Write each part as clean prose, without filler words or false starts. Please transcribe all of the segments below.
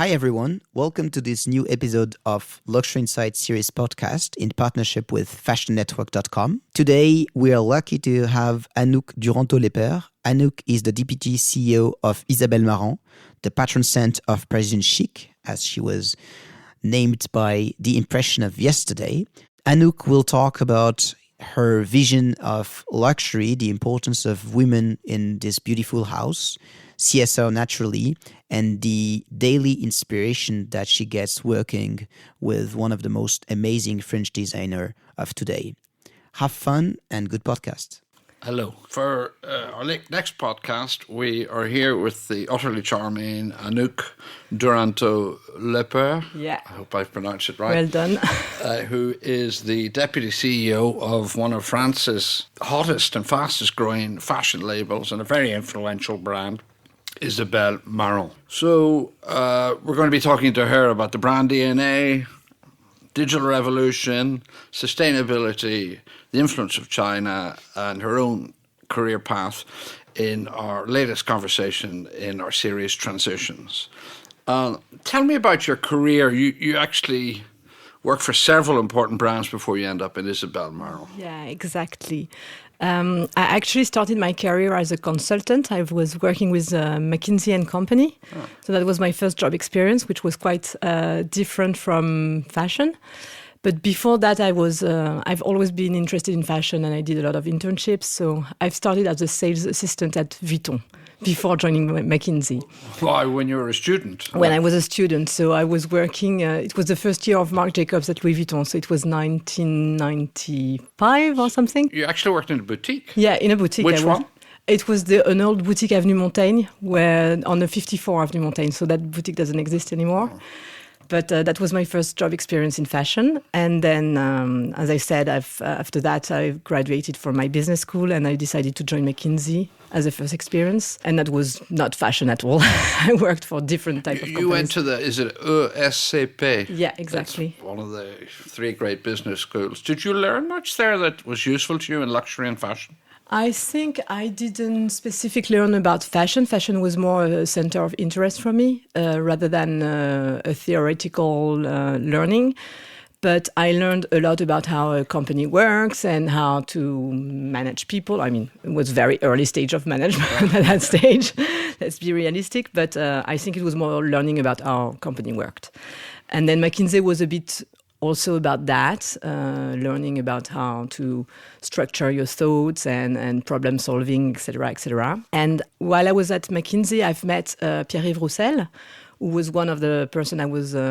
Hi everyone, welcome to this new episode of Luxurynsight series podcast in partnership with fashionnetwork.com. Today we are lucky to have Anouck Duranteau-Loeper. Anouck is the Deputy CEO of Isabel Marant, the patron saint of Parisian chic, as she was named by the impression of yesterday. Anouck will talk about her vision of luxury, the importance of women in this beautiful house, CSR naturally, and the daily inspiration that she gets working with one of the most amazing French designer of today. Have fun and good podcast. Hello. For our next podcast, we are here with the utterly charming Anouck Duranteau-Loeper. Yeah. I hope I've pronounced it right. Well done. Who is the Deputy CEO of one of France's hottest and fastest growing fashion labels and a very influential brand, Isabel Marant. So we're going to be talking to her about the brand DNA, digital revolution, sustainability, the influence of China, and her own career path in our latest conversation in our series Transitions. Tell me about your career. You actually worked for several important brands before you end up in Isabel Marant. Yeah, exactly. I actually started my career as a consultant. I was working with McKinsey & Company. Oh. So that was my first job experience, which was quite different from fashion. But before that, I've always been interested in fashion and I did a lot of internships. So I've started as a sales assistant at Vuitton before joining McKinsey. Why, when you were a student? When I was a student. So I was working, it was the first year of Marc Jacobs at Louis Vuitton. So it was 1995 or something. You actually worked in a boutique? Yeah, in a boutique. Which one? It was an old boutique Avenue Montaigne, on the 54 Avenue Montaigne. So that boutique doesn't exist anymore. Oh. But that was my first job experience in fashion. And then, as I said, after that, I graduated from my business school and I decided to join McKinsey as a first experience. And that was not fashion at all. I worked for different type of companies. You went to is it ESCP? Yeah, exactly. That's one of the three great business schools. Did you learn much there that was useful to you in luxury and fashion? I think I didn't specifically learn about fashion. Fashion was more a center of interest for me rather than a theoretical learning. But I learned a lot about how a company works and how to manage people. I mean, it was very early stage of management at that stage. Let's be realistic. But I think it was more learning about how a company worked. And then McKinsey was a bit also about that, learning about how to structure your thoughts and problem solving, etc., etc. And while I was at McKinsey, I've met Pierre-Yves Roussel, who was one of the person I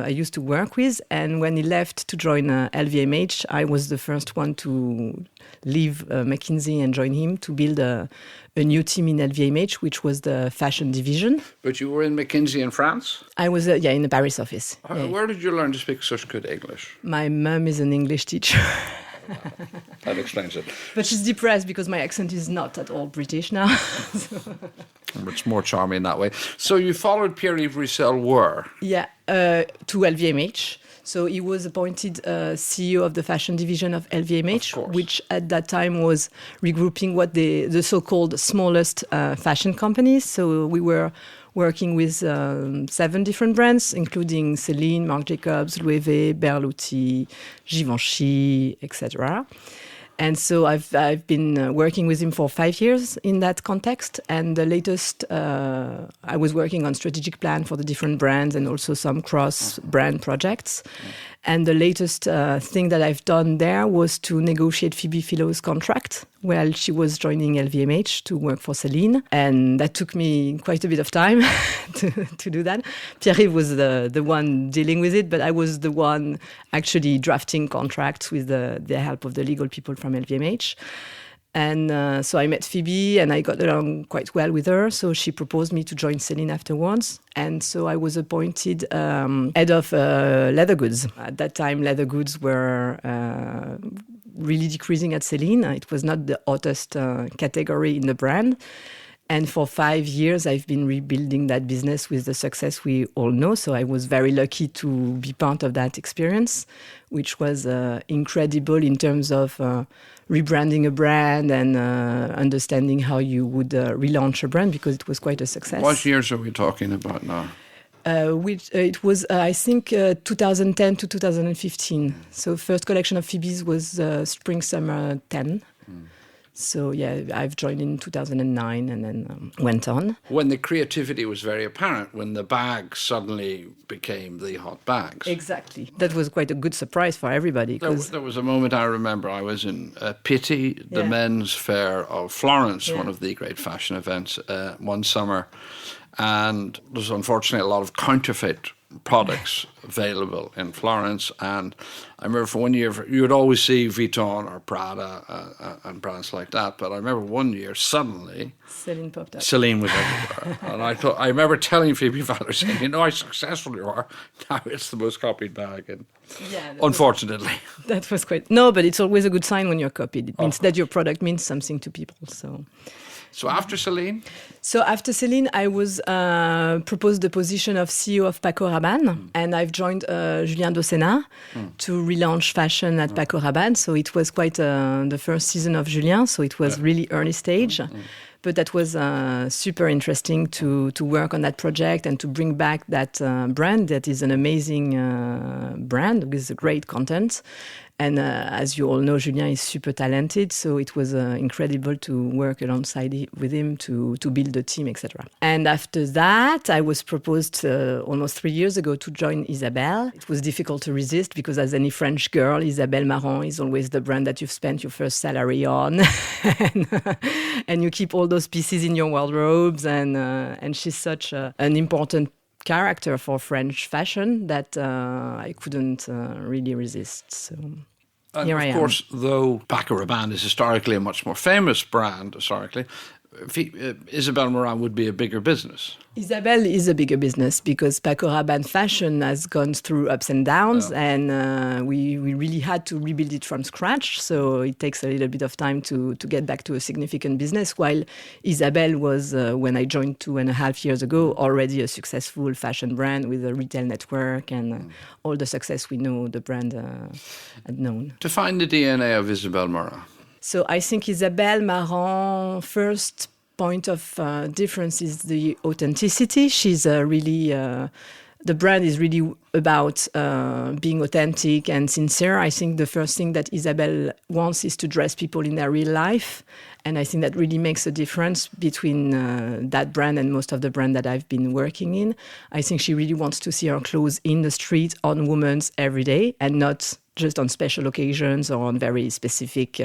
used to work with. And when he left to join LVMH, I was the first one to leave McKinsey and join him to build a new team in LVMH, which was the fashion division. But you were in McKinsey in France? I was, in the Paris office. Where did you learn to speak such good English? My mum is an English teacher. That explains it. But she's depressed because my accent is not at all British now. It's more charming that way. So you followed Pierre-Yves Roussel where? Yeah, to LVMH. So he was appointed CEO of the fashion division of LVMH, which at that time was regrouping what the so-called smallest fashion companies. So we were working with 7 different brands, including Celine, Marc Jacobs, Louis V, Berluti, Givenchy, etc. And so I've been working with him for 5 years in that context. And the latest, I was working on strategic plan for the different brands and also some cross-brand projects. And the latest thing that I've done there was to negotiate Phoebe Philo's contract while she was joining LVMH to work for Celine. And that took me quite a bit of time to do that. Pierre-Yves was the one dealing with it, but I was the one actually drafting contracts with the help of the legal people from LVMH. And so I met Phoebe and I got along quite well with her. So she proposed me to join Celine afterwards. And so I was appointed head of leather goods. At that time, leather goods were really decreasing at Celine. It was not the hottest category in the brand. And for 5 years, I've been rebuilding that business with the success we all know. So I was very lucky to be part of that experience, which was incredible in terms of rebranding a brand and understanding how you would relaunch a brand, because it was quite a success. What years are we talking about now? It was, I think, 2010 to 2015. So first collection of Phoebe's was Spring-Summer 10. So yeah, I've joined in 2009 and then went on. When the creativity was very apparent, when the bags suddenly became the hot bags. Exactly. That was quite a good surprise for everybody. There was a moment I remember I was in Pitti, the men's fair of Florence, one of the great fashion events, one summer. And there's unfortunately a lot of counterfeit products available in Florence. And I remember for 1 year, you would always see Vuitton or Prada and brands like that. But I remember 1 year, suddenly, Celine popped up. Celine was everywhere. And I remember telling Phoebe Fowler, saying, you know how successful you are. Now it's the most copied bag. And unfortunately. That was quite... No, but it's always a good sign when you're copied. It means that your product means something to people. So after Celine? So after Celine, I was proposed the position of CEO of Paco Rabanne, and I've joined Julien Dossena to relaunch fashion at Paco Rabanne. So it was quite the first season of Julien, so it was really early stage. But that was super interesting to work on that project and to bring back that brand that is an amazing brand with great content. And as you all know, Julien is super talented, so it was incredible to work alongside with him to build the team, etc. And after that, I was proposed almost 3 years ago to join Isabel. It was difficult to resist because as any French girl, Isabel Marant is always the brand that you've spent your first salary on. and you keep all those pieces in your wardrobes, and she's such an important character for French fashion that I couldn't really resist. So here I am. Of course, though Paco Rabanne is historically a much more famous brand, Isabel Marant would be a bigger business. Isabel is a bigger business because Paco Rabanne fashion has gone through ups and downs, and we really had to rebuild it from scratch. So it takes a little bit of time to get back to a significant business, while Isabel was, when I joined 2.5 years ago, already a successful fashion brand with a retail network and all the success we know the brand had known. Define the DNA of Isabel Marant. So I think Isabel Marant, first point of difference is the authenticity. She's really, the brand is really about being authentic and sincere. I think the first thing that Isabel wants is to dress people in their real life. And I think that really makes a difference between that brand and most of the brand that I've been working in. I think she really wants to see her clothes in the street on women's every day and not just on special occasions or on very specific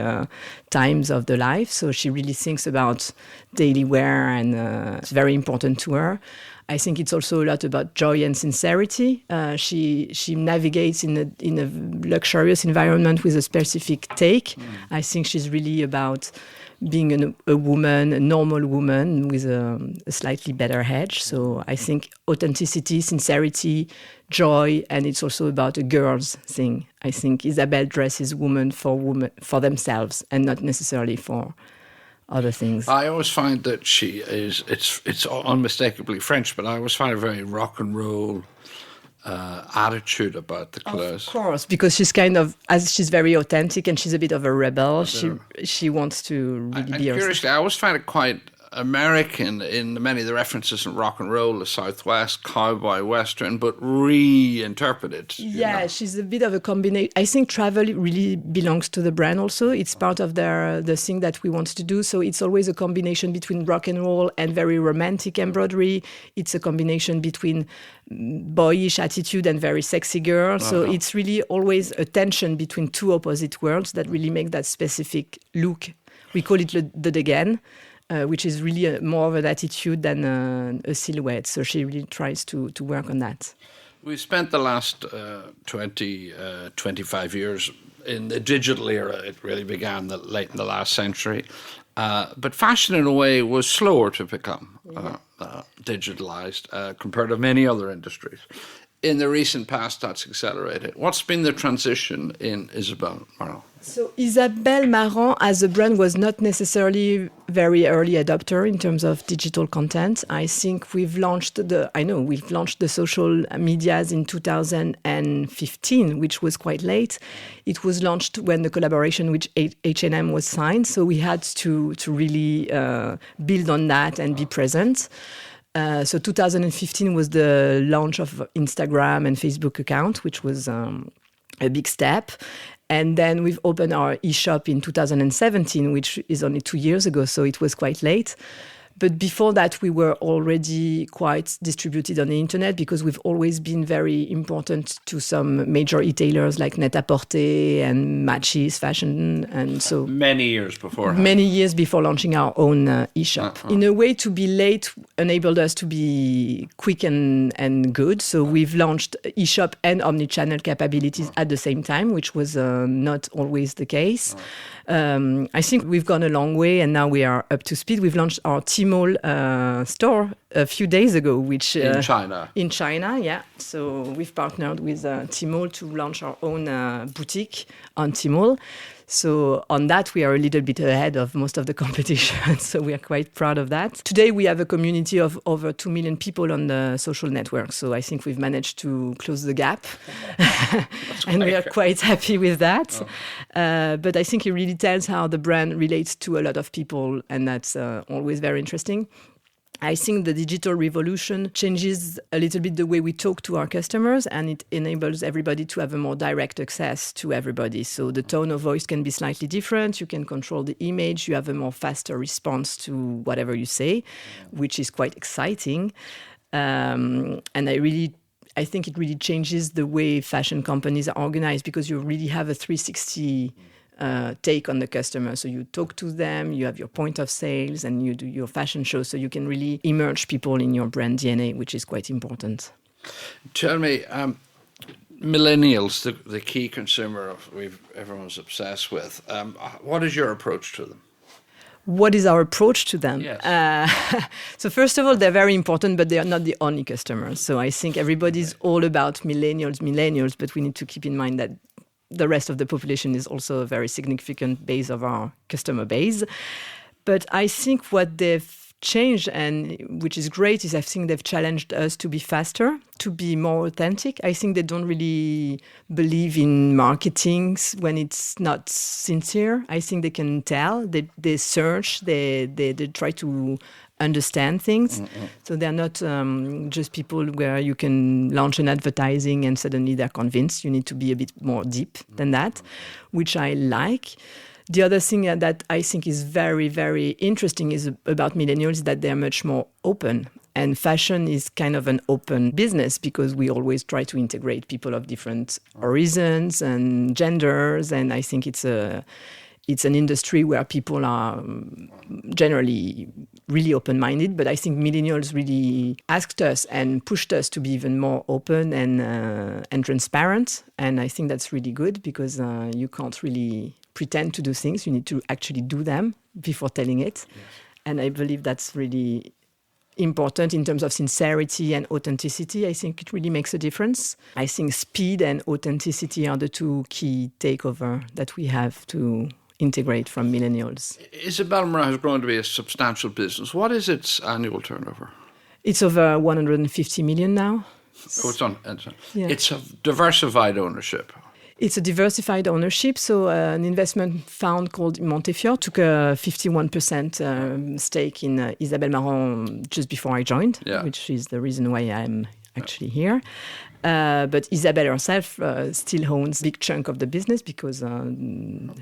times of the life. So she really thinks about daily wear, and it's very important to her. I think it's also a lot about joy and sincerity. She navigates in a luxurious environment with a specific take. I think she's really about being a woman, a normal woman with a slightly better edge. So I think authenticity, sincerity, joy, and it's also about a girl's thing. I think Isabel dresses women for themselves and not necessarily for other things. I always find that it's unmistakably French, but I always find a very rock and roll attitude about the clothes. Of course, because she's she's very authentic and she's a bit of a rebel. She wants to really be herself. Curiously, I always find it quite American in many of the references in rock and roll, the Southwest, cowboy, Western, but reinterpreted. Yeah, she's a bit of a combination. I think travel really belongs to the brand also. It's part of the thing that we want to do. So it's always a combination between rock and roll and very romantic embroidery. It's a combination between boyish attitude and very sexy girl. So it's really always a tension between two opposite worlds that really make that specific look. We call it the Degen. Which is really more of an attitude than a silhouette. So she really tries to work on that. We've spent the last 25 years in the digital era. It really began late in the last century. But fashion, in a way, was slower to become digitalized compared to many other industries. In the recent past, that's accelerated. What's been the transition in Isabel Marant? So Isabel Marant as a brand was not necessarily very early adopter in terms of digital content. I think we've launched the social medias in 2015, which was quite late. It was launched when the collaboration with H&M was signed, so we had to really build on that and be present. So 2015 was the launch of Instagram and Facebook account, which was a big step. And then we've opened our e-shop in 2017, which is only 2 years ago, so it was quite late. But before that, we were already quite distributed on the internet because we've always been very important to some major retailers like Net-a-Porter and Matches Fashion. And so many years before. Many years before launching our own e-shop. In a way, to be late enabled us to be quick and good. So we've launched e-shop and omnichannel capabilities at the same time, which was not always the case. I think we've gone a long way and now we are up to speed. We've launched our Tmall store a few days ago, which in China. In China, yeah. So we've partnered with Tmall to launch our own boutique on Tmall. So on that, we are a little bit ahead of most of the competition. So we are quite proud of that. Today, we have a community of over 2 million people on the social network. So I think we've managed to close the gap. And we are quite happy with that. But I think it really tells how the brand relates to a lot of people. And that's always very interesting. I think the digital revolution changes a little bit the way we talk to our customers, and it enables everybody to have a more direct access to everybody. So the tone of voice can be slightly different. You can control the image. You have a more faster response to whatever you say, which is quite exciting. And I think it really changes the way fashion companies are organized because you really have a 360 take on the customer. So you talk to them, you have your point of sales, and you do your fashion show. So you can really immerse people in your brand DNA, which is quite important. Tell me, millennials, the key consumer everyone's obsessed with. What is your approach to them? What is our approach to them? Yes. So first of all, they're very important, but they are not the only customers. So I think everybody's all about millennials, but we need to keep in mind that the rest of the population is also a very significant base of our customer base. But I think what they've changed, and which is great, is I think they've challenged us to be faster, to be more authentic. I think they don't really believe in marketing when it's not sincere. I think they can tell. They search, they try to understand things. Mm-hmm. So they're not just people where you can launch an advertising and suddenly they're convinced. You need to be a bit more deep than that, which I like. The other thing that I think is very, very interesting is about millennials, that they're much more open. And fashion is kind of an open business because we always try to integrate people of different origins and genders. And I think it's an industry where people are generally really open-minded, but I think millennials really asked us and pushed us to be even more open and transparent. And I think that's really good because you can't really pretend to do things. You need to actually do them before telling it. Yes. And I believe that's really important in terms of sincerity and authenticity. I think it really makes a difference. I think speed and authenticity are the two key takeover that we have to integrate from millennials. Isabel Marant has grown to be a substantial business. What is its annual turnover? It's over 150 million now. Oh, it's a diversified ownership. It's a diversified ownership. So an investment fund called Montefiore took a 51% stake in Isabel Marant just before I joined, which is the reason why I'm actually here. But Isabel herself still owns a big chunk of the business because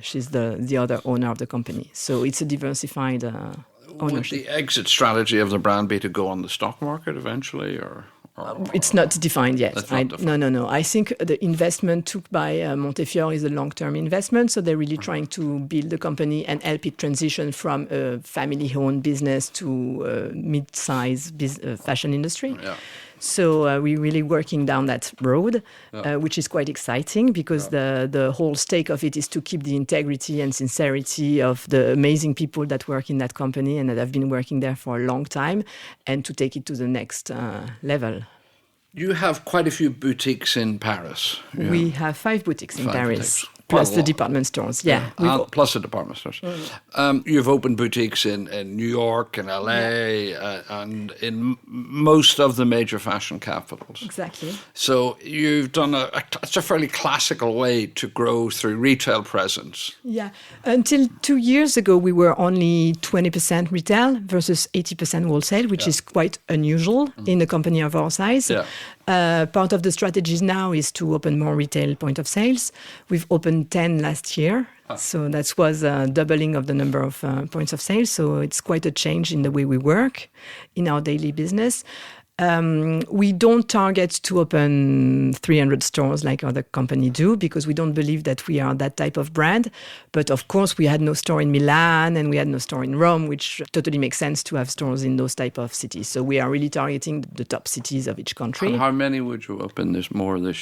she's the other owner of the company. So it's a diversified ownership. Would the exit strategy of the brand be to go on the stock market eventually, or it's not defined yet. No. I think the investment took by Montefiore is a long-term investment. So they're really trying to build the company and help it transition from a family-owned business to a mid-size fashion industry. Yeah. So we're really working down that road, which is quite exciting because the whole stake of it is to keep the integrity and sincerity of the amazing people that work in that company and that have been working there for a long time, and to take it to the next level. You have quite a few boutiques in Paris. We have 5 boutiques in Paris. plus the department stores. Yeah. Plus the department stores. You've opened boutiques in New York and LA and in most of the major fashion capitals. Exactly. So you've done it's a fairly classical way to grow through retail presence. Yeah. Until 2 years ago, we were only 20% retail versus 80% wholesale, which is quite unusual in a company of our size. Yeah. Part of the strategies now is to open more retail point of sales. We've opened 10 last year. So that was a doubling of the number of points of sale. So it's quite a change in the way we work in our daily business. We don't target to open 300 stores like other companies do because we don't believe that we are that type of brand. But of course, we had no store in Milan and we had no store in Rome, which totally makes sense to have stores in those type of cities. So we are really targeting the top cities of each country. And how many would you open this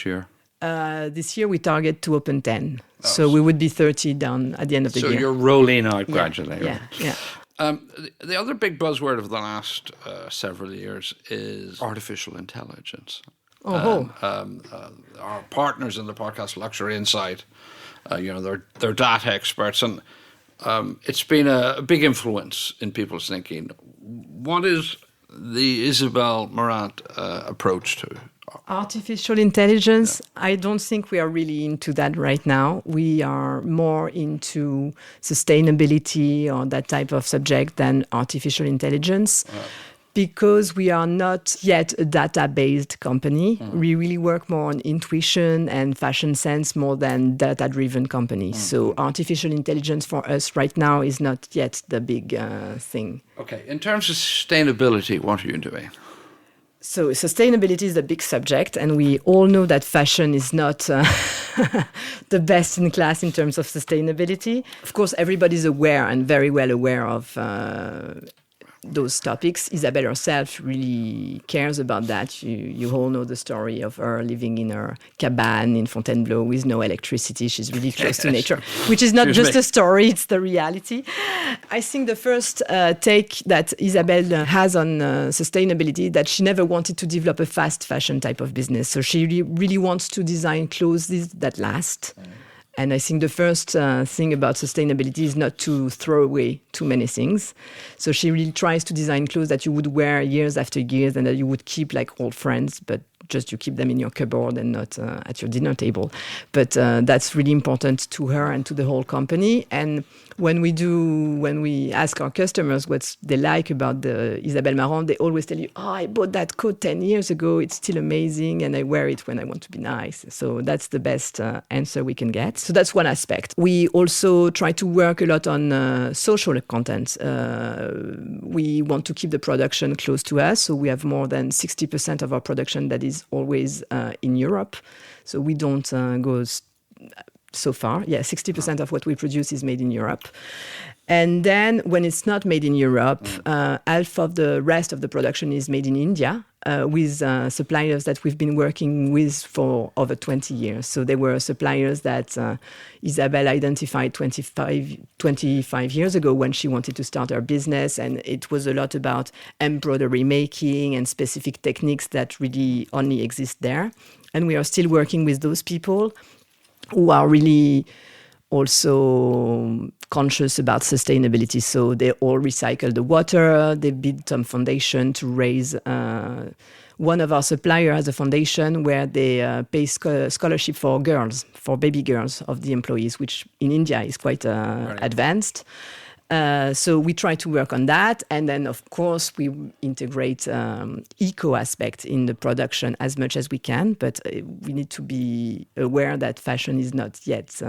year? This year we target to open 10. So we would be 30 down at the end of the year. So you're rolling out gradually. Yeah, yeah. The other big buzzword of the last several years is artificial intelligence. Our partners in the podcast, Luxurynsight, they're data experts, and it's been a big influence in people's thinking. What is the Isabel Marant approach to artificial intelligence? I don't think we are really into that right now. We are more into sustainability or that type of subject than artificial intelligence. Because we are not yet a data-based company. We really work more on intuition and fashion sense more than data-driven company. So artificial intelligence for us right now is not yet the big thing. Okay, in terms of sustainability, what are you doing? So sustainability is a big subject, and we all know that fashion is not the best in class in terms of sustainability. Of course, everybody's aware and very well aware of those topics. Isabel herself really cares about that. You all know the story of her living in her cabane in Fontainebleau with no electricity. She's really close to nature, which is not just a story, it's the reality. I think the first take that Isabel has on sustainability, that she never wanted to develop a fast fashion type of business. So she really wants to design clothes that last. And I think the first thing about sustainability is not to throw away too many things. So she really tries to design clothes that you would wear years after years and that you would keep like old friends, but just you keep them in your cupboard and not at your dinner table. But that's really important to her and to the whole company. And when we ask our customers what they like about the Isabel Marant, they always tell you, I bought that coat 10 years ago. It's still amazing. And I wear it when I want to be nice. So that's the best answer we can get. So that's one aspect. We also try to work a lot on social content. We want to keep the production close to us. So we have more than 60% of our production that is always in Europe. So we don't go so far. Yeah, 60% of what we produce is made in Europe. And then when it's not made in Europe, half of the rest of the production is made in India with suppliers that we've been working with for over 20 years. So they were suppliers that Isabel identified 25 years ago when she wanted to start her business. And it was a lot about embroidery making and specific techniques that really only exist there. And we are still working with those people who are really also conscious about sustainability. So they all recycle the water, they build some foundation to raise. One of our suppliers has a foundation where they pay scholarship for girls, for baby girls of the employees, which in India is quite advanced. So we try to work on that. And then, of course, we integrate eco aspect in the production as much as we can. But we need to be aware that fashion is not yet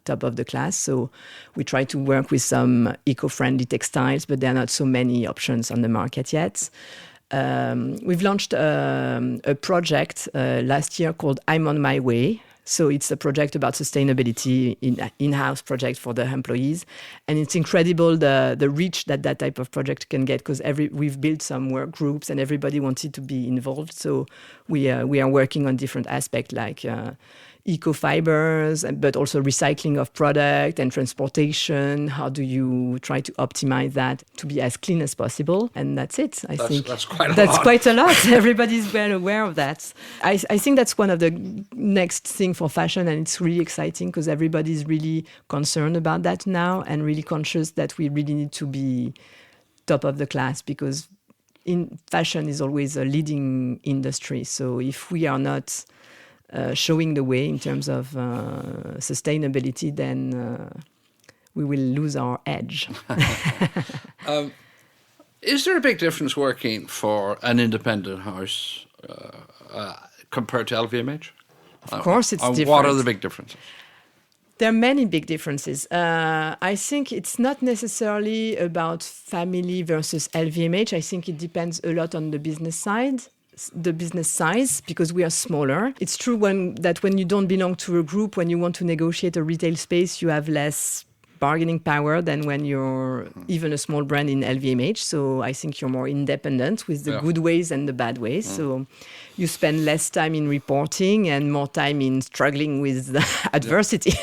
top of the class. So we try to work with some eco-friendly textiles, but there are not so many options on the market yet. We've launched a project last year called I'm on my way. So it's a project about sustainability, in-house project for the employees. And it's incredible the reach that type of project can get, because we've built some work groups and everybody wanted to be involved. So we are working on different aspects like eco-fibers, but also recycling of product and transportation. How do you try to optimize that to be as clean as possible? And that's it. I think that's quite a lot. That's quite a lot. Everybody's well aware of that. I think that's one of the next thing for fashion, and it's really exciting because everybody's really concerned about that now and really conscious that we really need to be top of the class, because in fashion is always a leading industry. So if we are not showing the way in terms of sustainability, then we will lose our edge. Is there a big difference working for an independent house compared to LVMH? Of course, it's different. What are the big differences? There are many big differences. I think it's not necessarily about family versus LVMH. I think it depends a lot on the business side, the business size, because we are smaller. It's true that when you don't belong to a group, when you want to negotiate a retail space, you have less bargaining power than when you're even a small brand in LVMH. So I think you're more independent with the good ways and the bad ways. So you spend less time in reporting and more time in struggling with adversity,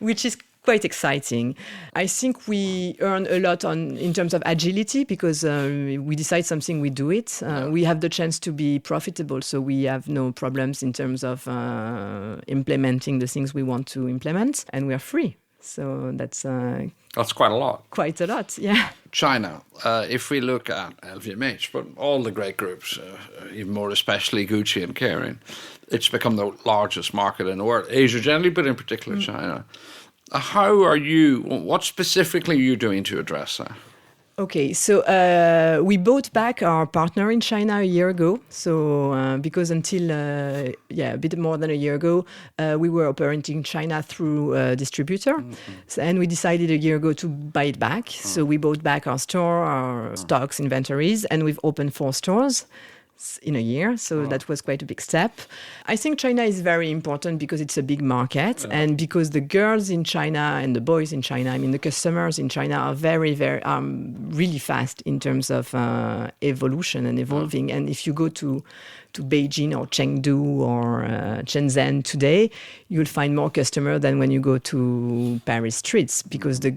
which is quite exciting. I think we earn a lot in terms of agility, because we decide something, we do it. We have the chance to be profitable, so we have no problems in terms of implementing the things we want to implement, and we are free. So that's quite a lot. Quite a lot, yeah. China, if we look at LVMH, but all the great groups, even more especially Gucci and Kering, it's become the largest market in the world. Asia generally, but in particular China. What specifically are you doing to address that? Okay, so we bought back our partner in China a year ago. So because until a bit more than a year ago, we were operating China through a distributor. And we decided a year ago to buy it back. So we bought back our store, our stocks, inventories, and we've opened 4 stores in a year. So that was quite a big step. I think China is very important because it's a big market, and because the girls in China and the boys in China, I mean, the customers in China are very, very, really fast in terms of evolution and evolving. And if you go to Beijing or Chengdu or Shenzhen today, you'll find more customers than when you go to Paris streets, because the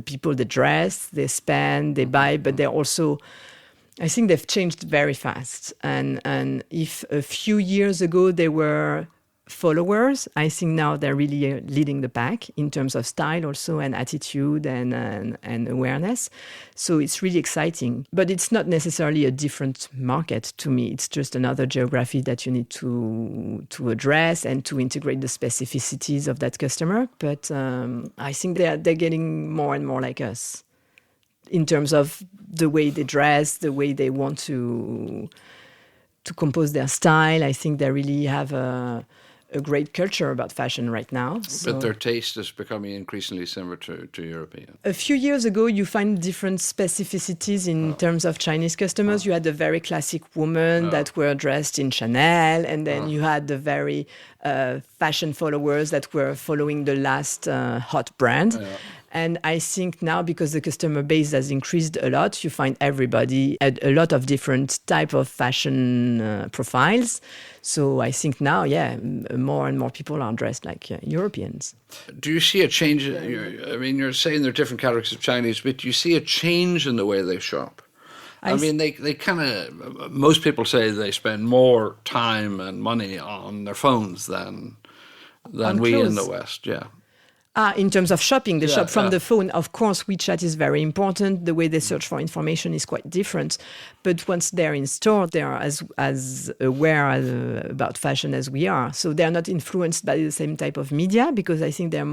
people, they dress, they spend, they buy, but they're also, I think they've changed very fast. And if a few years ago they were followers, I think now they're really leading the pack in terms of style also, and attitude and awareness. So it's really exciting. But it's not necessarily a different market to me. It's just another geography that you need to address and to integrate the specificities of that customer. But I think they're getting more and more like us, in terms of the way they dress, the way they want to compose their style. I think they really have a great culture about fashion right now. So but their taste is becoming increasingly similar to European. A few years ago, you find different specificities in terms of Chinese customers. You had the very classic women that were dressed in Chanel, and then you had the very fashion followers that were following the last hot brand. And I think now, because the customer base has increased a lot, you find everybody at a lot of different type of fashion profiles. So I think now, more and more people are dressed like Europeans. Do you see a change? You're saying there are different categories of Chinese, but do you see a change in the way they shop? They kind of, most people say they spend more time and money on their phones than we in the West, In terms of shopping, shop from the phone. Of course, WeChat is very important. The way they search for information is quite different. But once they're in store, they are as aware about fashion as we are. So they're not influenced by the same type of media, because I think they're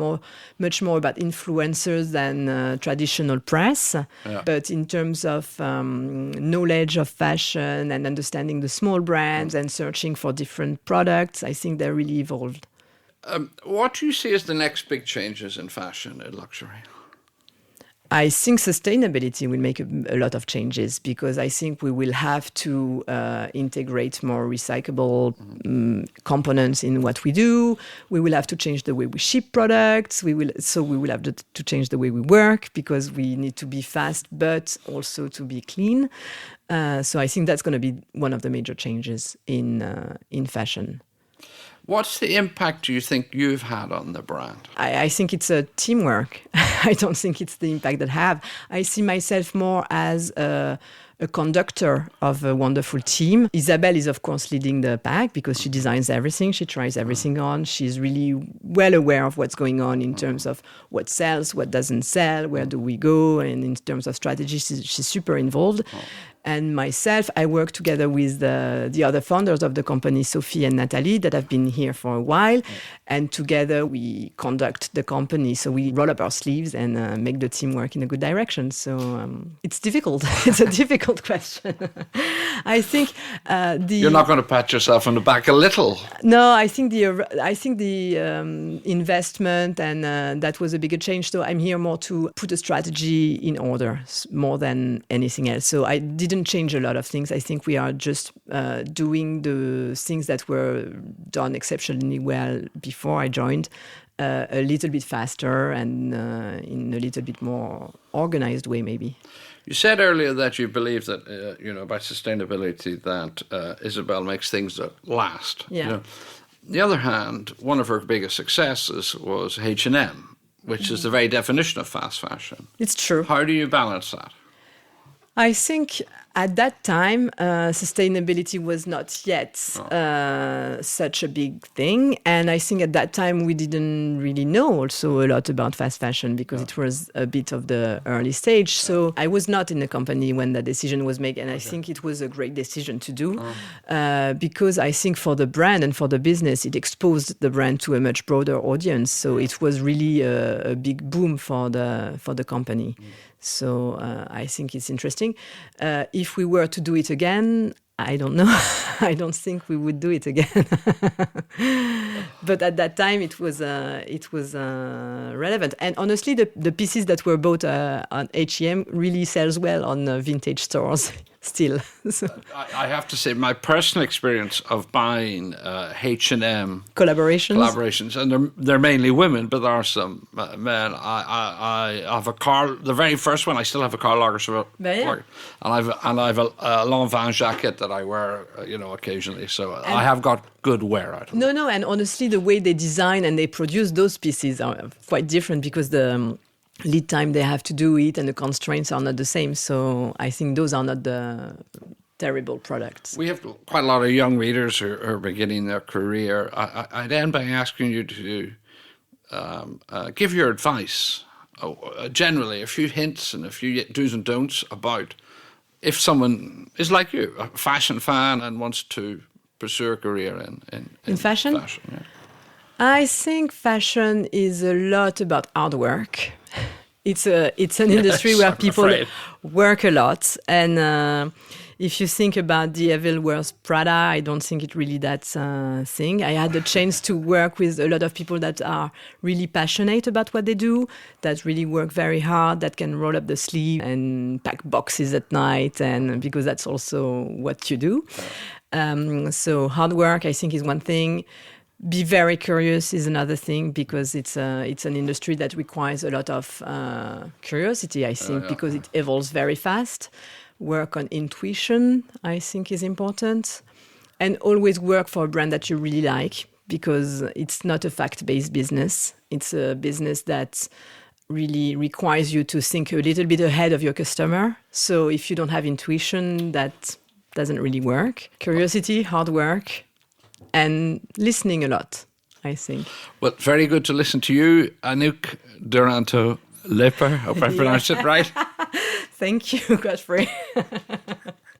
much more about influencers than traditional press. But in terms of knowledge of fashion and understanding the small brands and searching for different products, I think they're really evolved. What do you see as the next big changes in fashion and luxury? I think sustainability will make a lot of changes, because I think we will have to integrate more recyclable components in what we do. We will have to change the way we ship products. We will have to change the way we work, because we need to be fast, but also to be clean. So I think that's going to be one of the major changes in fashion. What's the impact do you think you've had on the brand? I think it's a teamwork. I don't think it's the impact that I have. I see myself more as a conductor of a wonderful team. Isabel is, of course, leading the pack because she designs everything. She tries everything on. She's really well aware of what's going on in terms of what sells, what doesn't sell, where do we go, and in terms of strategy, she's super involved. And myself, I work together with the other founders of the company, Sophie and Natalie, that have been here for a while. And together we conduct the company. So we roll up our sleeves and make the team work in a good direction. So it's difficult. It's a difficult question. I think You're not going to pat yourself on the back a little. No, I think the investment and that was a bigger change. So I'm here more to put a strategy in order more than anything else. So I didn't change a lot of things. I think we are just doing the things that were done exceptionally well before I joined, a little bit faster and in a little bit more organized way, maybe. You said earlier that you believe that, about sustainability, that Isabel makes things that last. Yeah. On the other hand, one of her biggest successes was H&M, which is the very definition of fast fashion. It's true. How do you balance that? I think at that time, sustainability was not yet such a big thing. And I think at that time, we didn't really know also a lot about fast fashion because it was a bit of the early stage. So I was not in the company when that decision was made. And I think it was a great decision to do because I think for the brand and for the business, it exposed the brand to a much broader audience. So it was really a big boom for the company. So I think it's interesting. If we were to do it again, I don't know. I don't think we would do it again. But at that time, it was relevant. And honestly, the pieces that were bought on H&M really sells well on vintage stores still. So. I have to say, my personal experience of buying H&M collaborations, and they're mainly women, but there are some men. I have a Karl, the very first one. I still have a Karl Lagerfeld, and I've a Lanvin jacket that I wear, occasionally. So I have got good wear out of it. No, and honestly, the way they design and they produce those pieces are quite different because the lead time they have to do it and the constraints are not the same. So I think those are not the terrible products. We have quite a lot of young readers who are beginning their career. I'd end by asking you to give your advice, generally, a few hints and a few do's and don'ts about if someone is like you, a fashion fan and wants to pursue a career in fashion? Yeah. I think fashion is a lot about hard work. It's an industry where people work a lot. And if you think about the Devil Wears Prada, I don't think it really that's a thing. I had the chance to work with a lot of people that are really passionate about what they do, that really work very hard, that can roll up the sleeve and pack boxes at night, and because that's also what you do. So hard work, I think, is one thing. Be very curious is another thing because it's an industry that requires a lot of curiosity, I think, because it evolves very fast. Work on intuition, I think, is important. And always work for a brand that you really like because it's not a fact-based business. It's a business that really requires you to think a little bit ahead of your customer. So if you don't have intuition, that doesn't really work. Curiosity, hard work, and listening a lot, I think. Well, very good to listen to you, Anouck Duranteau-Loeper. Hope I pronounced it right. Thank you, Godfrey.